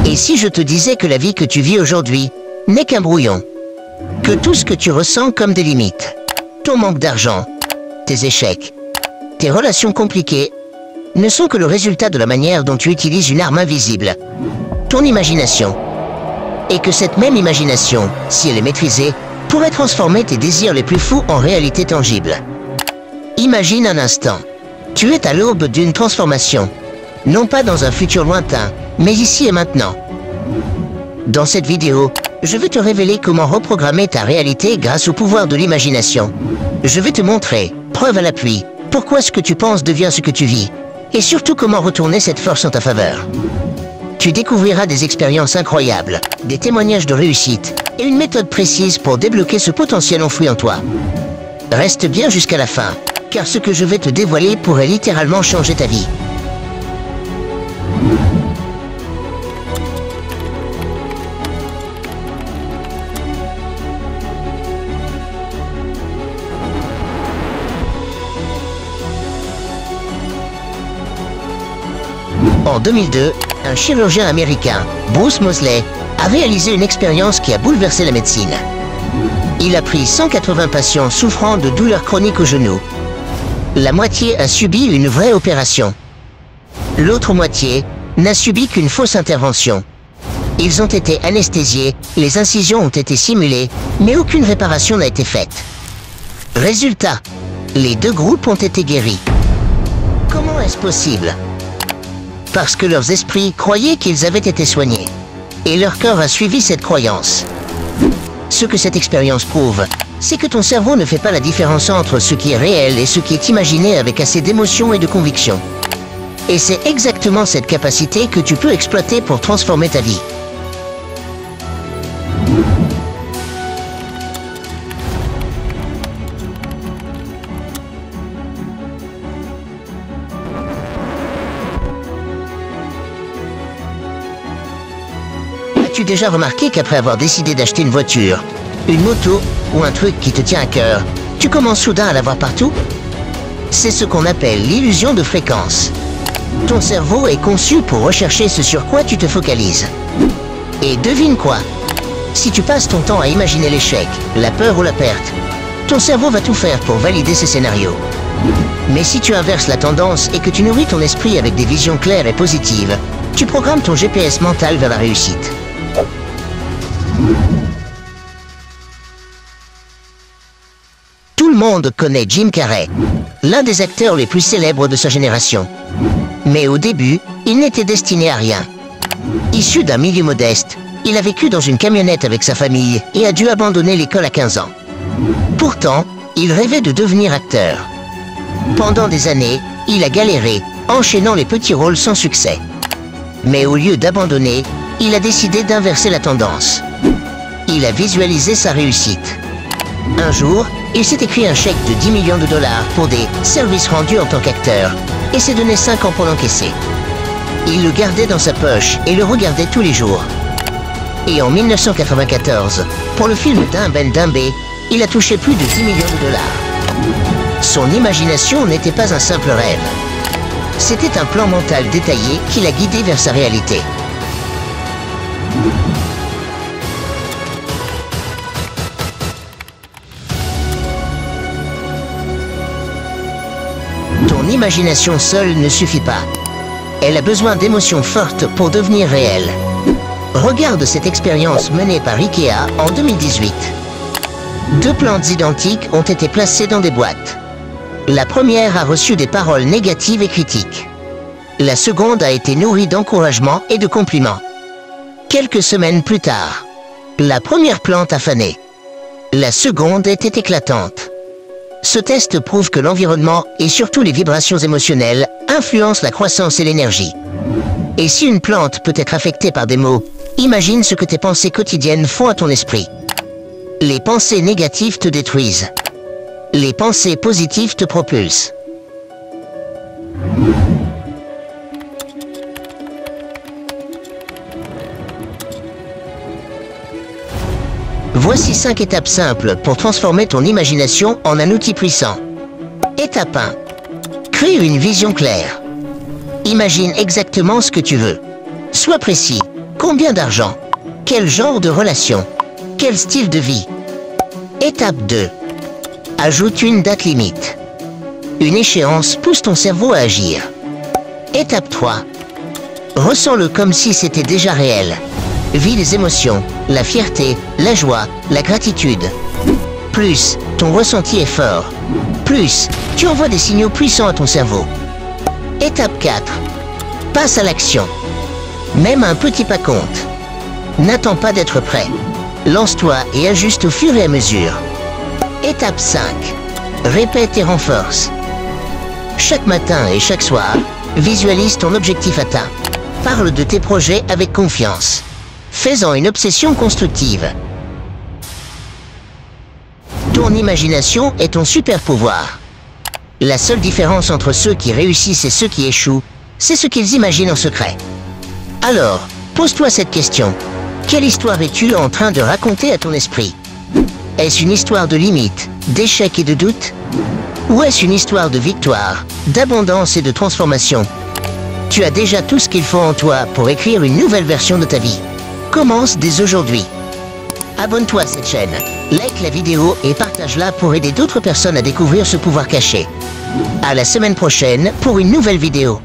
Et si je te disais que la vie que tu vis aujourd'hui n'est qu'un brouillon? Que tout ce que tu ressens comme des limites, ton manque d'argent, tes échecs, tes relations compliquées, ne sont que le résultat de la manière dont tu utilises une arme invisible, ton imagination. Et que cette même imagination, si elle est maîtrisée, pourrait transformer tes désirs les plus fous en réalité tangible. Imagine un instant. Tu es à l'aube d'une transformation. Non pas dans un futur lointain, mais ici et maintenant. Dans cette vidéo, je vais te révéler comment reprogrammer ta réalité grâce au pouvoir de l'imagination. Je vais te montrer, preuve à l'appui, pourquoi ce que tu penses devient ce que tu vis. Et surtout comment retourner cette force en ta faveur. Tu découvriras des expériences incroyables, des témoignages de réussite et une méthode précise pour débloquer ce potentiel enfoui en toi. Reste bien jusqu'à la fin, car ce que je vais te dévoiler pourrait littéralement changer ta vie. En 2002, un chirurgien américain, Bruce Moseley, a réalisé une expérience qui a bouleversé la médecine. Il a pris 180 patients souffrant de douleurs chroniques au genou. La moitié a subi une vraie opération. L'autre moitié n'a subi qu'une fausse intervention. Ils ont été anesthésiés, les incisions ont été simulées, mais aucune réparation n'a été faite. Résultat, les deux groupes ont été guéris. Comment est-ce possible ? Parce que leurs esprits croyaient qu'ils avaient été soignés. Et leur cœur a suivi cette croyance. Ce que cette expérience prouve, c'est que ton cerveau ne fait pas la différence entre ce qui est réel et ce qui est imaginé avec assez d'émotion et de conviction. Et c'est exactement cette capacité que tu peux exploiter pour transformer ta vie. As-tu déjà remarqué qu'après avoir décidé d'acheter une voiture, une moto ou un truc qui te tient à cœur, tu commences soudain à l'avoir partout? C'est ce qu'on appelle l'illusion de fréquence. Ton cerveau est conçu pour rechercher ce sur quoi tu te focalises. Et devine quoi? Si tu passes ton temps à imaginer l'échec, la peur ou la perte, ton cerveau va tout faire pour valider ces scénarios. Mais si tu inverses la tendance et que tu nourris ton esprit avec des visions claires et positives, tu programmes ton GPS mental vers la réussite. Tout le monde connaît Jim Carrey, l'un des acteurs les plus célèbres de sa génération. Mais au début, il n'était destiné à rien. Issu d'un milieu modeste, il a vécu dans une camionnette avec sa famille et a dû abandonner l'école à 15 ans. Pourtant, il rêvait de devenir acteur. Pendant des années, il a galéré, enchaînant les petits rôles sans succès. Mais au lieu d'abandonner, il a décidé d'inverser la tendance. Il a visualisé sa réussite. Un jour, il s'est écrit un chèque de 10 millions de dollars pour des services rendus en tant qu'acteur et s'est donné 5 ans pour l'encaisser. Il le gardait dans sa poche et le regardait tous les jours. Et en 1994, pour le film Dumb and Dumber, il a touché plus de 10 millions de dollars. Son imagination n'était pas un simple rêve. C'était un plan mental détaillé qui l'a guidé vers sa réalité. Ton imagination seule ne suffit pas. Elle a besoin d'émotions fortes pour devenir réelle. Regarde cette expérience menée par Ikea en 2018. Deux plantes identiques ont été placées dans des boîtes. La première a reçu des paroles négatives et critiques. La seconde a été nourrie d'encouragement et de compliments. Quelques semaines plus tard, la première plante a fané. La seconde était éclatante. Ce test prouve que l'environnement et surtout les vibrations émotionnelles influencent la croissance et l'énergie. Et si une plante peut être affectée par des mots, imagine ce que tes pensées quotidiennes font à ton esprit. Les pensées négatives te détruisent. Les pensées positives te propulsent. Voici 5 étapes simples pour transformer ton imagination en un outil puissant. Étape 1. Crée une vision claire. Imagine exactement ce que tu veux. Sois précis, Combien d'argent? Quel genre de relation? Quel style de vie? Étape 2. Ajoute une date limite. Une échéance pousse ton cerveau à agir. Étape 3. Ressens-le comme si c'était déjà réel. Vis les émotions, la fierté, la joie, la gratitude. Plus ton ressenti est fort, plus tu envoies des signaux puissants à ton cerveau. Étape 4. Passe à l'action. Même un petit pas compte. N'attends pas d'être prêt. Lance-toi et ajuste au fur et à mesure. Étape 5. Répète et renforce. Chaque matin et chaque soir, visualise ton objectif atteint. Parle de tes projets avec confiance. Fais-en une obsession constructive. Ton imagination est ton super pouvoir. La seule différence entre ceux qui réussissent et ceux qui échouent, c'est ce qu'ils imaginent en secret. Alors, pose-toi cette question. Quelle histoire es-tu en train de raconter à ton esprit? Est-ce une histoire de limites, d'échecs et de doutes? Ou est-ce une histoire de victoire, d'abondance et de transformation? Tu as déjà tout ce qu'il faut en toi pour écrire une nouvelle version de ta vie. Commence dès aujourd'hui. Abonne-toi à cette chaîne, like la vidéo et partage-la pour aider d'autres personnes à découvrir ce pouvoir caché. À la semaine prochaine pour une nouvelle vidéo.